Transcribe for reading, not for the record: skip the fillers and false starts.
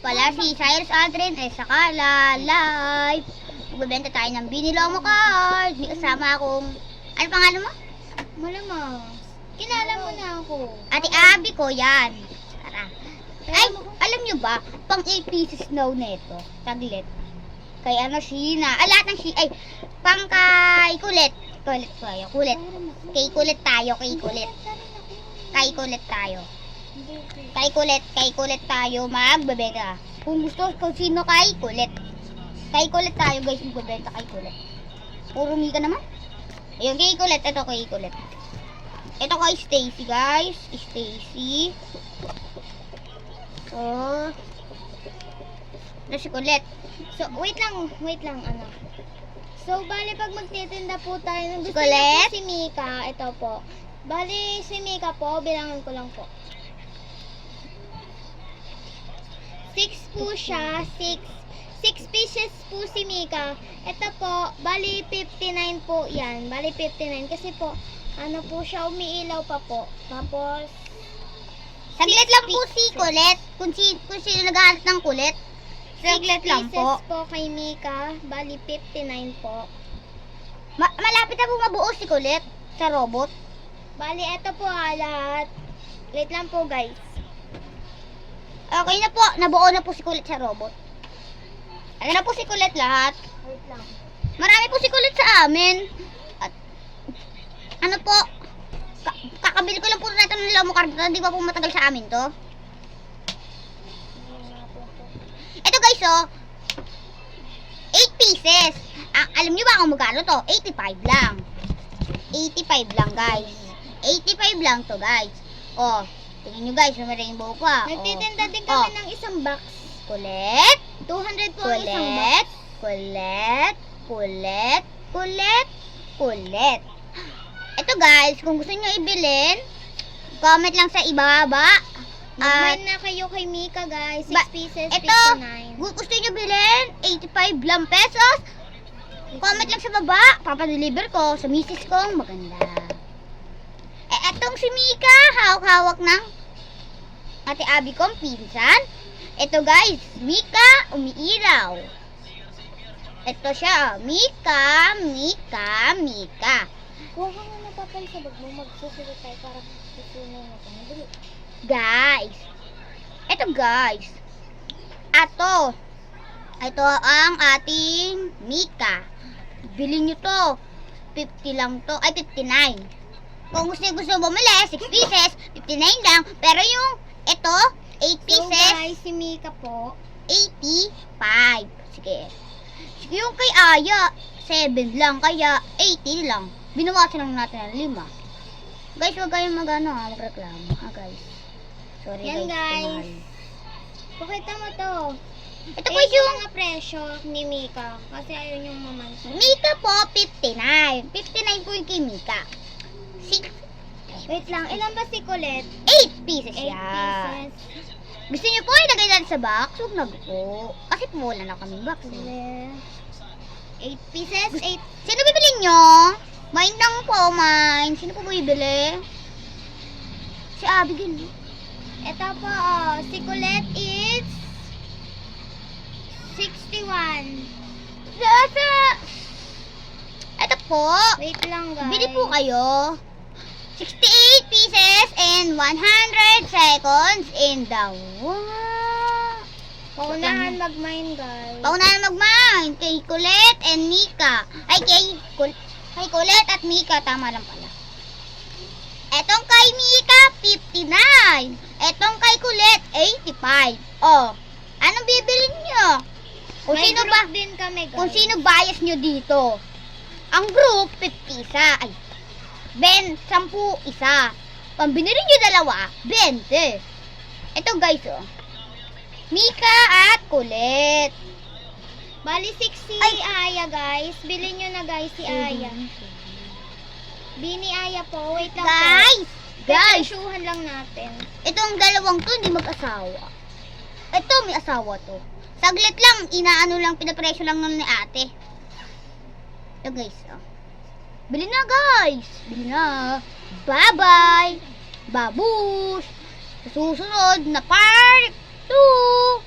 pala si Cyrus Adrian Sakala Live. Magbebenta tayo ng Binilomo card. May kasama akong, ano pangalan mo? Malamang. Kilala mo na ako. Ate Abby ko yan. Tara. Ay, alam nyo ba, pang 8 pieces now neto. Taglit. Kay ano, Sheena. Lahat ng Sheena. Ay, pang kay Kulit. Kulit tayo. Kulit. Kay Kulit tayo. Kay Kulit. Kay Kulit tayo. Kay Kulit tayo magbebenta. Kung gusto, kung sino kay Kulit. Kay Kulit tayo guys, magbebenta kay Kulit. Puro Mika naman. Ayun, kay Kulit. Ito kay Kulit. Ito kay Stacy guys. Stacy. So, ito si Kulit. So, wait lang, anak. So, bali pag magtitinda po tayo, gusto Kulit? niyo po si Mika, ito po. Bali, si Mika po, bilangan ko lang po. 6 po siya, 6 pieces po si Mika. Ito po, bali 59 po yan. Bali 59 kasi po, ano po siya, umiilaw pa po. Tapos, saglit lang po si Kulit. Kung sino naghahanap ng Kulit. Saglit lang 6 po. pieces po kay Mika, bali 59 po. Malapit na po mabuo si Kulit sa robot. Bali, ito po lahat. Wait lang po, guys. Okay na po. Nabuo na po si Kulit sa robot. Ano na po si Kulit lahat. Wait lang. Marami po si Kulit sa amin. At, ano po, kakabili ko lang po natin ng Lomo card. Hindi pa po matagal sa amin to. Ito guys, oh. 8 pieces. Alam nyo ba kung magkano to? 85 lang. 85 lang, guys. 85 lang to, guys. Oh, tingnan nyo guys, may rainbow pa. Nagtitinda din kami ng isang box. Kulit. 200 po ang isang box. Kulit. Ito guys, kung gusto nyo ibilin, comment lang sa ibaba. Mag-mine na kayo kay Mika, guys. 6 pieces, Ito, 59. gusto nyo bilhin, 85 lang pesos. Comment lang sa baba, papadeliver ko sa misis kong maganda. Etong si Mika, hawak-hawak ng Ate Abby kong pinsan. Ito guys, Mika, umiiraw. Ito siya, Mika. Kuha ka nga na papel sa bag mo. Magsusulit tayo para susunod na ito. Madali. Guys, ito guys. Ito ang ating Mika. Bilhin nyo to. 50 lang to. Ay, 59. Kung gusto bumili, 6 pieces, 59 lang. Pero yung ito, 8 So pieces, guys, si Mika po. 85. Sige. Yung kay Aya, 7 lang. Kaya 80 lang. Binawasan lang natin ng 5. Guys, huwag kayong magreklamo. Guys. Sorry Yan, guys. guys. Pakita mo to. Ito po Yung yung mga presyo ni Mika. Kasi ayaw niyong mamansin. Mika po, 59. 59 po yung kay Mika. 6, Wait lang, ilan ba si Colette? 8 pieces 8 yan. pieces. Gusto niyo po ilagay natin sa box? Huwag na po. Kasi po wala na kaming box. 8 pieces, 8. Sino bibili nyo? Mine lang po, mine. Sino po bibili? Si Abigail. Ito po, si Colette is 61. Ito po. Wait lang, guys. Bili po kayo. 68 pieces and 100 seconds in the Paunahan mag-mine, guys. Paunahan mag-mine kay Colette and Mika. Ay, kay Colette at Mika. Tama lang pala. Etong kay Mika, 59. Etong kay Colette, 85. Oh, anong bibilin nyo? Kung May sino group ba, din kami, guys. kung sino bias nyo dito. Ang group, 50 isa. Ay, 10 isa. Pag binili nyo dalawa, 20. Ito guys, oh. Mika at Colette. Bali 6 si Aya, guys. Bilhin nyo na, guys, si Aya. Bini Aya po. Wait lang Guys! po. Guys! Presyuhan lang natin. Itong dalawang to, hindi mag-asawa. Ito, may asawa to. Saglit lang, pinapresyo lang nun ni ate. Ito guys, oh. Bili na guys! Bili na! Bye-bye! Babush! Sa susunod na part 2!